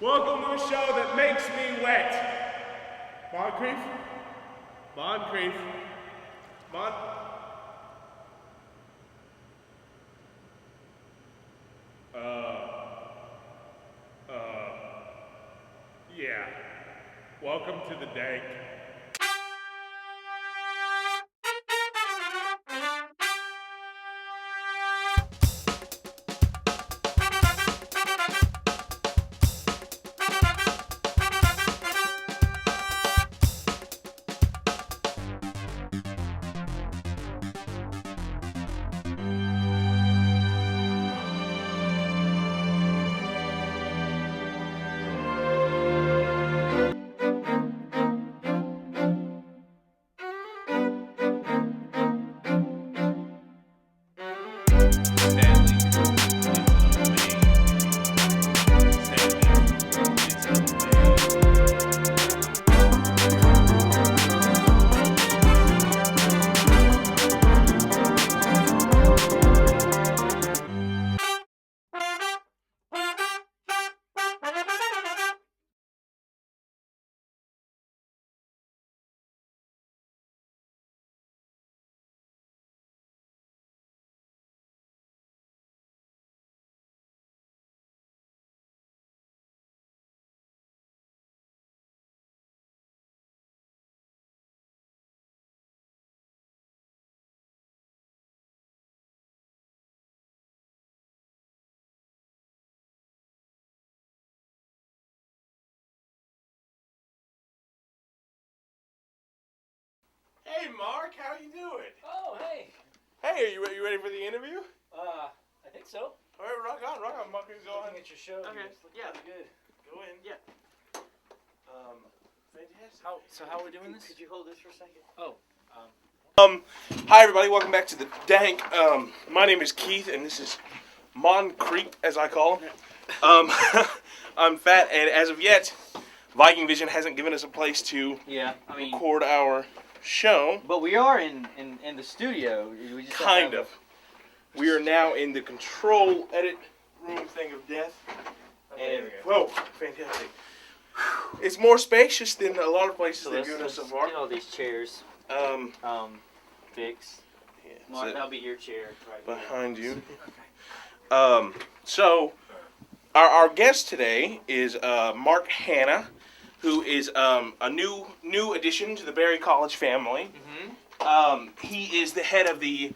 Welcome to a show that makes me wet. Moncrief? Moncrief? Mon... Yeah. Welcome to the Dank. Hey, Mark, how you doing? Oh, hey. Hey, are you ready for the interview? I think so. All right, rock on, Mark. Go on. Looking at your show. Okay. It's looking pretty good. Go in. Yeah. Fantastic. How are we doing this? Could you hold this for a second? Oh. Hi everybody, welcome back to the Dank. My name is Keith, and this is Moncrief, as I call him. I'm fat, and as of yet, Viking Vision hasn't given us a place to record our show. But we are in the studio. We just Kind of. We are now in the control edit room thing of death. Okay, And, whoa, fantastic. It's more spacious than a lot of places So they've let's given us so get far. all these chairs fixed. Yeah, Mark, so that'll be your chair right behind you. Okay. So, our guest today is Mark Hanna, who is a new addition to the Berry College family. He is the head of the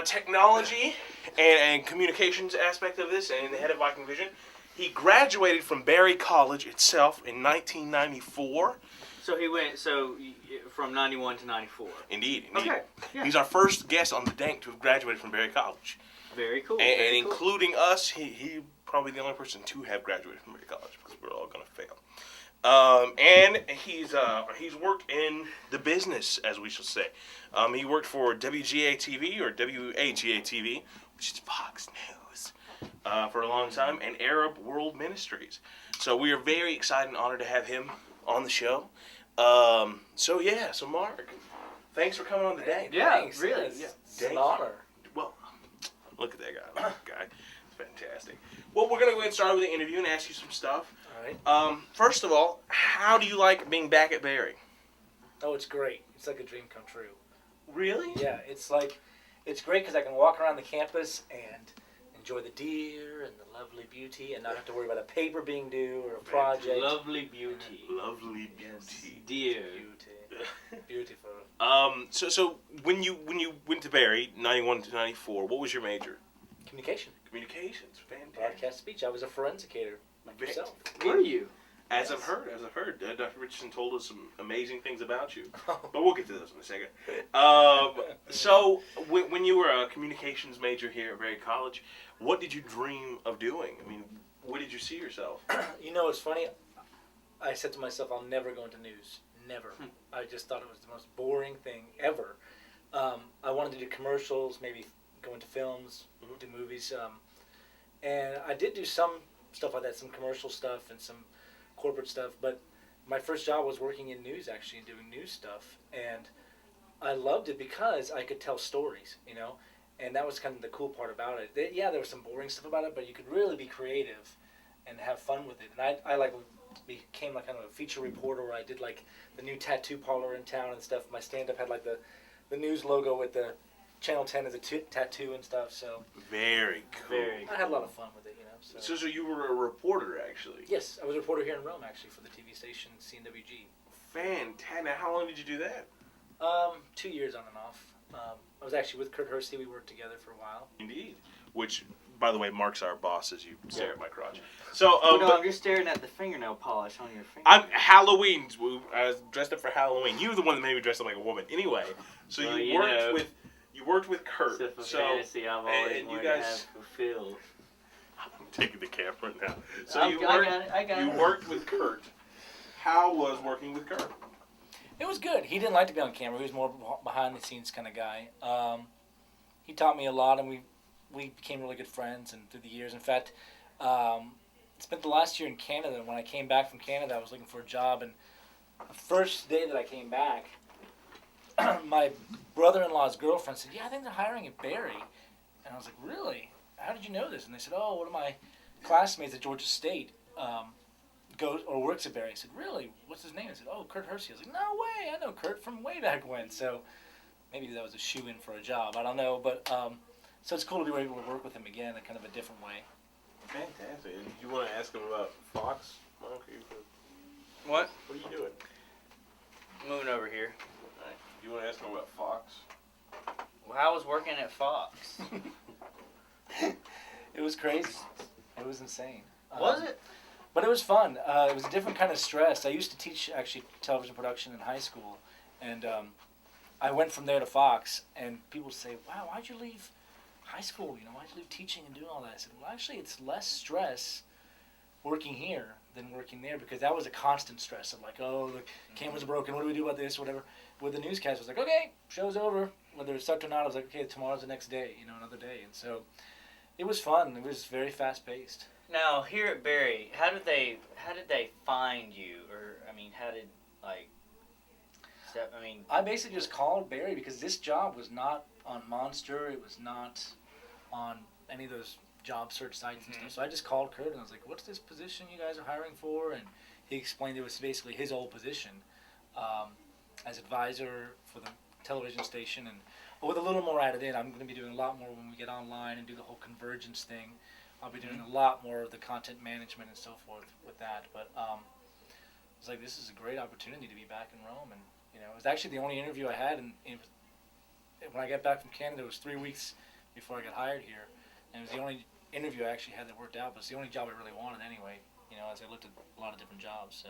technology and communications aspect of this, and the head of Viking Vision. He graduated from Berry College itself in 1994. So he went from 91 to 94. Indeed. Okay. Yeah. He's our first guest on the Dank to have graduated from Berry College. Very cool. And including us, he probably the only person to have graduated from Berry College, because we're all going to fail. And he's worked in the business, as we shall say. He worked for WGA-TV, or WAGA-TV, which is Fox News, for a long time, and Arab World Ministries. So we are very excited and honored to have him on the show. So Mark, thanks for coming on the Dank. Yeah, Thanks. really. It's an honor. Well, look at that guy. Look at that guy. It's fantastic. Well, we're going to go ahead and start with the interview and ask you some stuff. All right. First of all, how do you like being back at Berry? Oh, it's great. It's like a dream come true. Really? Yeah, it's great because I can walk around the campus and enjoy the deer and the lovely beauty and not have to worry about a paper being due or a project. Lovely beauty. Lovely Yes. beauty. Dear. Beauty. Beautiful. So when you went to Berry, 91 to 94, what was your major? Communication. Communications. Fantastic. Broadcast speech. I was a forensicator like yourself. Were you? As Yes. I've heard, Dr. Richardson told us some amazing things about you. But we'll get to those in a second. So, when you were a communications major here at Berry College, what did you dream of doing? I mean, where did you see yourself? You know, it's funny. I said to myself, I'll never go into news. Never. I just thought it was the most boring thing ever. I wanted to do commercials, maybe go into films, do movies. And I did do some stuff like that, some commercial stuff and some corporate stuff. But my first job was working in news, actually, and doing news stuff. And I loved it because I could tell stories, you know. And that was kind of the cool part about it. Yeah, there was some boring stuff about it, but you could really be creative and have fun with it. And I like became like kind of a feature reporter where I did like the new tattoo parlor in town and stuff. My stand-up had like the news logo with the Channel 10 as a tattoo and stuff. So Very cool. I had a lot of fun with it, you know. So you were a reporter, actually. Yes, I was a reporter here in Rome, actually, for the TV station CNWG. Fantastic. Now, how long did you do that? 2 years on and off. I was actually with Kurt Hersey. We worked together for a while. Indeed. Which, by the way, Mark's our boss as you stare at my crotch. So, no, I'm just staring at the fingernail polish on your finger. I'm Halloween. I was dressed up for Halloween. You were the one that made me dress up like a woman. Anyway, so well, you worked with Kurt. It's a so fantasy I've always and you wanted guys to have fulfilled. I'm taking the camera now. So I got it. worked with Kurt. How was working with Kurt? It was good. He didn't like to be on camera. He was more behind the scenes kind of guy. He taught me a lot, and we became really good friends. And through the years, in fact, spent the last year in Canada. When I came back from Canada, I was looking for a job, and the first day that I came back, my brother-in-law's girlfriend said, "Yeah, I think they're hiring at Barry." And I was like, "Really? How did you know this?" And they said, "Oh, one of my classmates at Georgia State goes or works at Barry." I said, "Really? What's his name?" I said, "Oh, Kurt Hersey." I was like, "No way! I know Kurt from way back when." So maybe that was a shoe-in for a job. I don't know, but so it's cool to be able to work with him again in kind of a different way. Fantastic. And you want to ask him about Fox? Mark, What? What are you doing? Moving over here. All right. You want to ask him about Fox? Well, I was working at Fox. It was crazy. It was insane. Was it? But it was fun. It was a different kind of stress. I used to teach actually television production in high school, and I went from there to Fox. And people say, "Wow, why'd you leave high school? You know, why'd you leave teaching and doing all that?" I said, "Well, actually, it's less stress working here than working there because that was a constant stress of like, oh, the cameras are broken. What do we do about this? Whatever." With the newscast, it was like, "Okay, show's over." Whether it sucked or not, I was like, "Okay, tomorrow's the next day. You know, another day." And so it was fun. It was very fast paced. Now here at Barry, how did they find you, or I mean, how did I basically just called Barry because this job was not on Monster. It was not on any of those job search sites and stuff. So I just called Kurt and I was like, "What's this position you guys are hiring for?" And he explained it was basically his old position as advisor for the television station. And with a little more added in, I'm going to be doing a lot more when we get online and do the whole convergence thing. I'll be doing a lot more of the content management and so forth with that. But I was like, this is a great opportunity to be back in Rome. And, you know, it was actually the only interview I had. And when I got back from Canada, it was 3 weeks before I got hired here. And it was the only interview I actually had that worked out. But it's the only job I really wanted anyway, you know, as I looked at a lot of different jobs. So.